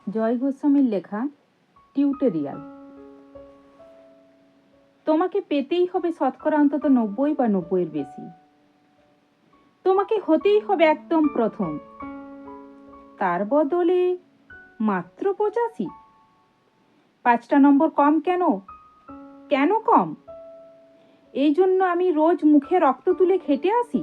জয় গোস্বামীর লেখা টিউটোরিয়াল। তোমাকে পেতেই হবে শতকরা অন্তত 90 বা 90-এর বেশি। তোমাকে হতেই হবে একদম প্রথম। তার বদলে মাত্র 85। 5টা নম্বর কম কেন? কেন কম? এই জন্য আমি রোজ মুখে রক্ত তুলে খেটে আসি?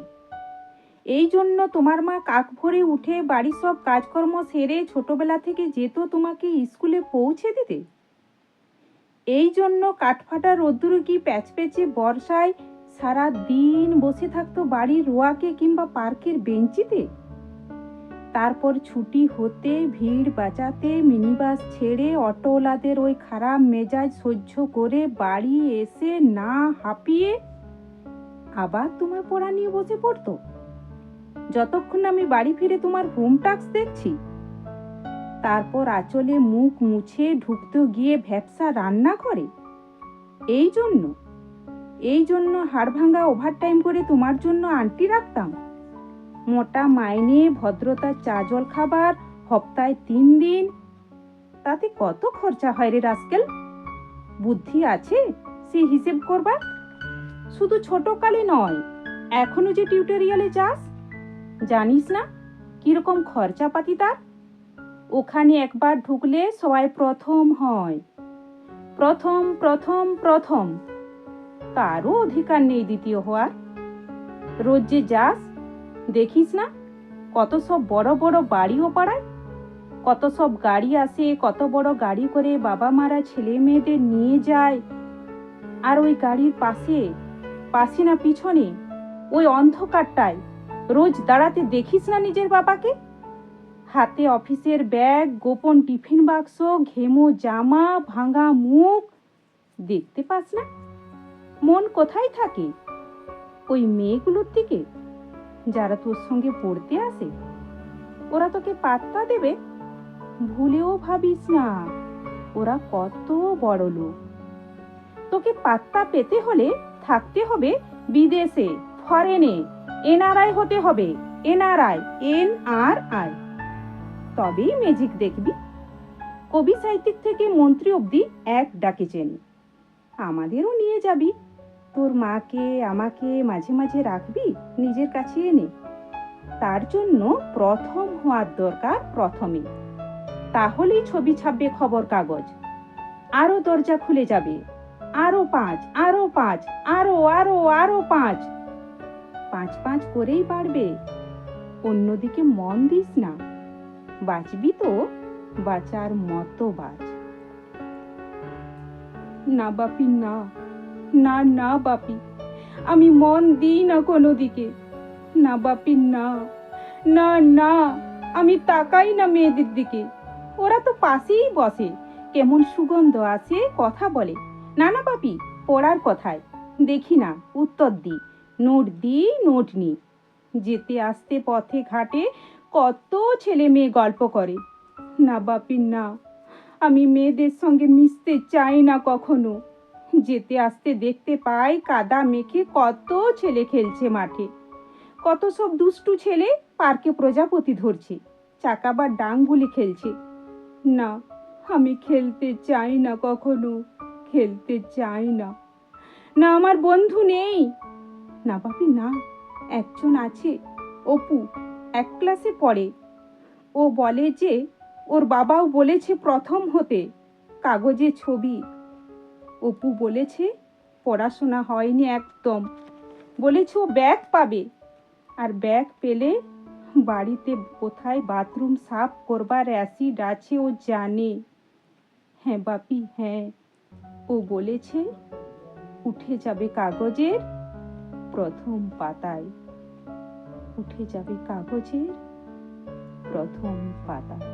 এই জন্য তোমার মা কাক ভরে উঠে বাড়ির সব কাজকর্ম সেরে ছোটবেলা থেকে যেত তোমাকে স্কুলে পৌঁছে দিতে? এই জন্য কাঠফাটা রোদ্দুরে কি প্যাচপ্যাচে বর্ষায় সারা দিন বসে থাকতো বাড়ির রোয়াকে কিংবা পার্কের বেঞ্চিতে? তারপর ছুটি হতে ভিড় বাঁচাতে মিনিবাস ছেড়ে অটোওয়ালাদের ওই খারাপ মেজাজ সহ্য করে বাড়ি এসে না হাঁপিয়ে আবার তোমার পড়া নিয়ে বসে পড়তো, যতক্ষণ আমি বাড়ি ফিরে তোমার হোম টাস্ক দেখছি। তারপর আঁচলে মুখ মুছে ঢুকতে গিয়ে ভ্যাপসা রান্না করে। এই জন্য হাড় ভাঙা ওভারটাইম করে তোমার জন্য আন্টি রাখতাম। মোটা মাইনে, ভদ্রতার চা জল খাবার, সপ্তাহে 3 দিন। তাতে কত খরচা হয় রে রাস্কেল? বুদ্ধি আছে সে হিসেব করবার? শুধু ছোটকালে নয়, এখনো যে টিউটোরিয়ালে যাস, জানিস না কিরকম খরচাপাতি তার? ওখানে একবার ঢুকলে সবাই প্রথম হয়। প্রথম প্রথম প্রথম, কারও অধিকার নেই দ্বিতীয় হওয়ার। রোজ যে যাস, দেখিস না কত সব বড় বড় বাড়ি ও পাড়ায়, কত সব গাড়ি আসে, কত বড় গাড়ি করে বাবা মারা ছেলে মেয়েদের নিয়ে যায়। আর ওই গাড়ির পাশে না পিছনে ওই অন্ধকারটায় রোজ দাঁড়াতে দেখিস না নিজের বাবাকে? হাতে অফিসের ব্যাগ, গোপন টিফিন বাক্স, ঘেমো জামা, ভাঙা মুখ, দেখতে পাস না? মন কোথায় থাকে? ওই মেয়েগুলোর দিকে যারা তোর সঙ্গে পড়তে আসে। ওরা তোকে পাত্তা দেবে? ভুলেও ভাবিস না ওরা কত বড় লোক। তোকে পাত্তা পেতে হলে থাকতে হবে বিদেশে, ফরেনে, এনআরআই হতে হবে। এনআরআই, তবেই ম্যাজিক দেখবি। কবি সাহিত্যিক থেকে মন্ত্রী অবধি এক ডাকে চেনে। আমাদেরও নিয়ে যাবি। তোর মাকে আমাকে মাঝে মাঝে রাখবি নিজের কাছে এনে। তার জন্য প্রথম হওয়ার দরকার প্রথমে। তাহলেই ছবি ছাপবে খবর কাগজ। আরো দরজা খুলে যাবে। আরো 5, আরো 5, আরো 5। 5 করেই বাড়বে। অন্যদিকে মন দিস না। বাঁচবি তো বাঁচার মতো বাঁচ। না বাপি, না না না বাপি, আমি মন দিই না কোনো দিকে। না বাপি, না না না, আমি তাকাই না মেয়েদের দিকে। ওরা তো পাশেই বসে, কেমন সুগন্ধ আসে, কথা বলে। না না বাপি, পড়ার কথায় দেখি না, উত্তর দিই, নোট নি। যেতে আসতে পথে ঘাটে কত ছেলে মেয়ে গল্প করে। না বাপি, না, আমি মেয়েদের সঙ্গে মিশতে চাই না কখনো। যেতে আসতে দেখতে পাই কাদা মেখে কত ছেলে খেলছে মাঠে, কত সব দুষ্টু ছেলে পার্কে প্রজাপতি ধরছে, চাকা বা ডাংগুলি খেলছে। না, আমি খেলতে চাই না কখনো, খেলতে চাই না। না, আমার বন্ধু নেই। না বাপি, না, একজন আছে, অপু, 1 ক্লাসে পড়ে। ও বলে যে ওর বাবাও বলেছে প্রথম হতে, কাগজে ছবি। অপু বলেছে পড়াশোনা হয়নি একদম, বলেছে ও ব্যাগ পাবে, আর ব্যাগ পেলে বাড়িতে কোথায় বাথরুম সাফ করবার অ্যাসিড আছে ও জানে। হ্যাঁ বাপি, হ্যাঁ, ও বলেছে উঠে যাবে কাগজের প্রথম পাতায়, উঠে যাবে কাগজের প্রথম পাতায়।